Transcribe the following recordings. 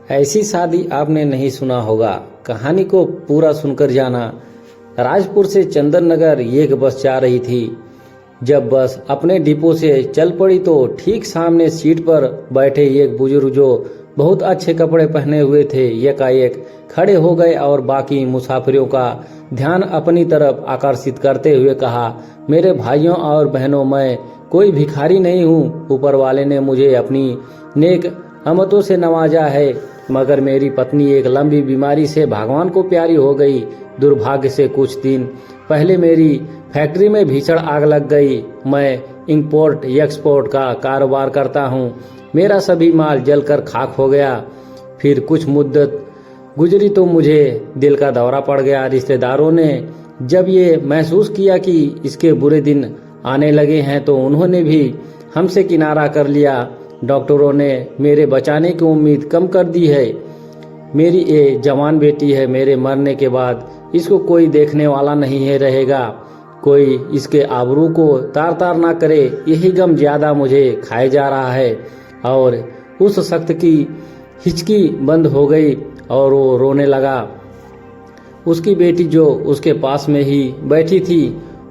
ऐसी शादी आपने नहीं सुना होगा, कहानी को पूरा सुनकर जाना। राजपुर से चंदन नगर एक बस जा रही थी। जब बस अपने डिपो से चल पड़ी तो ठीक सामने सीट पर बैठे एक बुजुर्ग जो बहुत अच्छे कपड़े पहने हुए थे एकाएक खड़े हो गए और बाकी मुसाफिरों का ध्यान अपनी तरफ आकर्षित करते हुए कहा, मेरे भाइयों और बहनों, मैं कोई भिखारी नहीं हूँ। ऊपर वाले ने मुझे अपनी नेक अमतों से नवाजा है, मगर मेरी पत्नी एक लंबी बीमारी से भगवान को प्यारी हो गई। दुर्भाग्य से कुछ दिन पहले मेरी फैक्ट्री में भीषण आग लग गई। मैं इंपोर्ट एक्सपोर्ट का कारोबार करता हूँ। मेरा सभी माल जलकर खाक हो गया। फिर कुछ मुद्दत गुजरी तो मुझे दिल का दौरा पड़ गया। रिश्तेदारों ने जब ये महसूस किया कि इसके बुरे दिन आने लगे हैं तो उन्होंने भी हमसे किनारा कर लिया। डॉक्टरों ने मेरे बचाने की उम्मीद कम कर दी है। मेरी ये जवान बेटी है, मेरे मरने के बाद इसको कोई देखने वाला नहीं है रहेगा। कोई इसके आबरू को तार तार ना करे, यही गम ज्यादा मुझे खाए जा रहा है। और उस सख्त की हिचकी बंद हो गई और वो रोने लगा। उसकी बेटी जो उसके पास में ही बैठी थी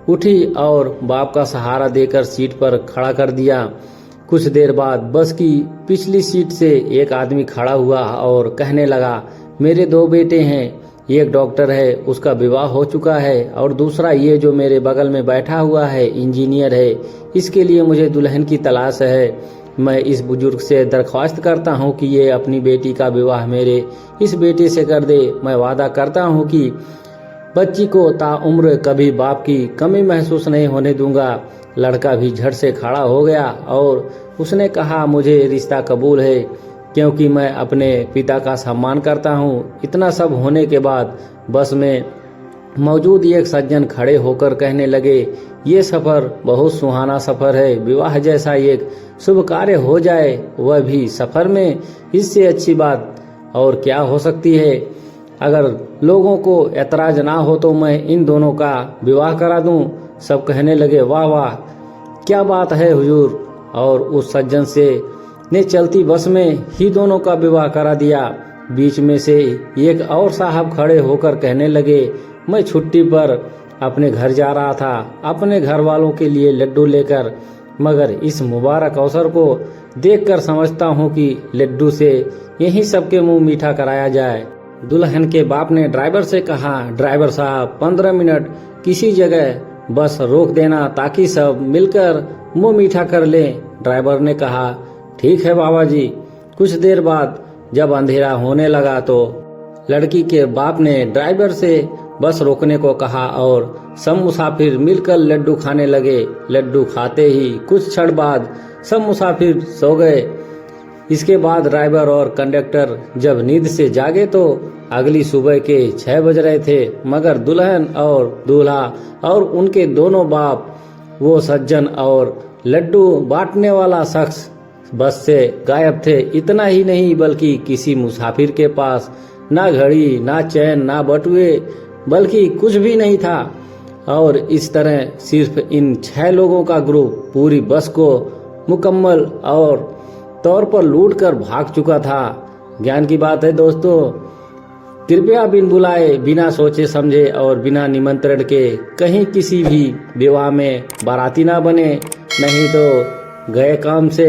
उठी और बाप का सहारा देकर सीट पर खड़ा कर दिया। कुछ देर बाद बस की पिछली सीट से एक आदमी खड़ा हुआ और कहने लगा, मेरे दो बेटे हैं, एक डॉक्टर है, उसका विवाह हो चुका है, और दूसरा ये जो मेरे बगल में बैठा हुआ है इंजीनियर है। इसके लिए मुझे दुल्हन की तलाश है। मैं इस बुजुर्ग से दरख्वास्त करता हूँ कि ये अपनी बेटी का विवाह मेरे इस बेटे से कर दे। मैं वादा करता हूँ कि बच्ची को ताउम्र कभी बाप की कमी महसूस नहीं होने दूंगा। लड़का भी झट से खड़ा हो गया और उसने कहा, मुझे रिश्ता कबूल है, क्योंकि मैं अपने पिता का सम्मान करता हूँ। इतना सब होने के बाद बस में मौजूद एक सज्जन खड़े होकर कहने लगे, ये सफर बहुत सुहाना सफर है। विवाह जैसा एक शुभ कार्य हो जाए, वह भी सफर में, इससे अच्छी बात और क्या हो सकती है। अगर लोगों को ऐतराज ना हो तो मैं इन दोनों का विवाह करा दूं। सब कहने लगे, वाह वाह, क्या बात है हुजूर। और उस सज्जन से ने चलती बस में ही दोनों का विवाह करा दिया। बीच में से एक और साहब खड़े होकर कहने लगे, मैं छुट्टी पर अपने घर जा रहा था, अपने घर वालों के लिए लड्डू लेकर, मगर इस मुबारक अवसर को देखकर समझता हूँ कि लड्डू से यही सबके मुंह मीठा कराया जाए। दुल्हन के बाप ने ड्राइवर से कहा, ड्राइवर साहब 15 मिनट किसी जगह बस रोक देना ताकि सब मिलकर मुंह मीठा कर लें। ड्राइवर ने कहा, ठीक है बाबा जी। कुछ देर बाद जब अंधेरा होने लगा तो लड़की के बाप ने ड्राइवर से बस रोकने को कहा और सब मुसाफिर मिलकर लड्डू खाने लगे। लड्डू खाते ही कुछ क्षण बाद सब मुसाफिर सो गए। इसके बाद ड्राइवर और कंडक्टर जब नींद से जागे तो अगली सुबह के 6 बज रहे थे, मगर दुल्हन और दूल्हा और उनके दोनों बाप, वो सज्जन और लड्डू बांटने वाला शख्स बस से गायब थे। इतना ही नहीं बल्कि किसी मुसाफिर के पास ना घड़ी, ना चैन, ना बटुए, बल्कि कुछ भी नहीं था। और इस तरह सिर्फ इन 6 लोगों का ग्रुप पूरी बस को मुकम्मल और तौर पर लूट कर भाग चुका था। ज्ञान की बात है दोस्तों, कृपया बिन बुलाए, बिना सोचे समझे और बिना निमंत्रण के कहीं किसी भी विवाह में बाराती ना बने, नहीं तो गए काम से